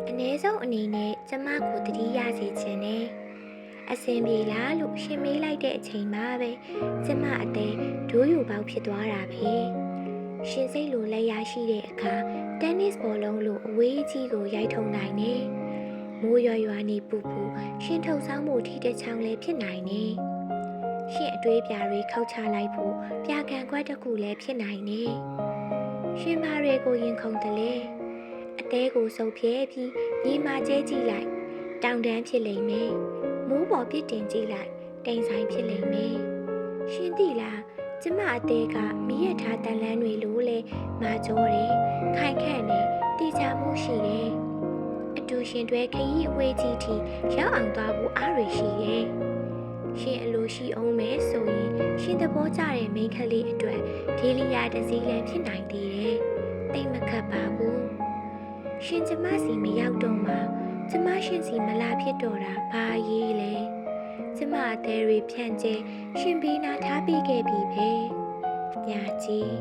အနည်းဆုံးအနေနဲ့ကျမကိုတတိယစေချင်တယ်အဆင်ပြေလားလို့ရှင်မေးလိုက်တဲ့အချိန်မှာပဲကျမအသေးဒိုးယူပေါက်ဖြစ်သွားတာပဲရှင်စိတ်လိုလက်ရရှိတဲ့အခါတင်းနစ်ဘောလုံးလိုအဝေးကြီးကိုရိုက်ထုံနိုင်တယ်မိုးရွာနေပူပူရှင်ထုတ်ဆောင်မှုထိတဲ့ချောင်းလည်းဖြစ်နိုင်တယ်ရှင်အတွေးပြာတွေခောက်ချလိုက်ဖို့ပြာကန်ခွက်တစ်ခုလည်းဖြစ်နိုင်တယ်ရှင်ဘာတွေကိုရင်ခုန်တယ်လေအသေးကိုစုပ်ပြဲပြီးညီမကျဲကြည့်လိုက်တောင်တန်းဖြစ်လိမ့်မယ်မိုးပေါ်ပြစ်တင်ကြည့်လိုက်တိမ်ဆိုင်ဖြစ်လိမ့်မယ်ရှင်သိလားကျမအသေးကမိရထားတန်လန်းတွေလိုလဲမာကြောတယ်ခိုင်ခန့်တယ်တေချာမှုရှိတယ်အတူရှင်တွဲခရီးအဝေးကြီးထိရောက်အောင်သွားဖို့အားရရှိတယ်ရှင်အလိုရှိအောင်မဲဆိုရင်ရှင်သဘောကျတဲ့မိန်းကလေးအတွက်ဒေလီယာတစ်စီးလည်းဖြစ်နိုင်သေးတယ်တိတ်မခတ်ပါဘူးရှင်ကျမစီမရောက်တော့မှကျမရှင်စီမလာဖြစ်တော့တာဘာရေးလဲကျမအသေးတွေဖြန့်ကျဲရှင်ပေးနာထားပေးခဲ့ပြီပဲညာကြီး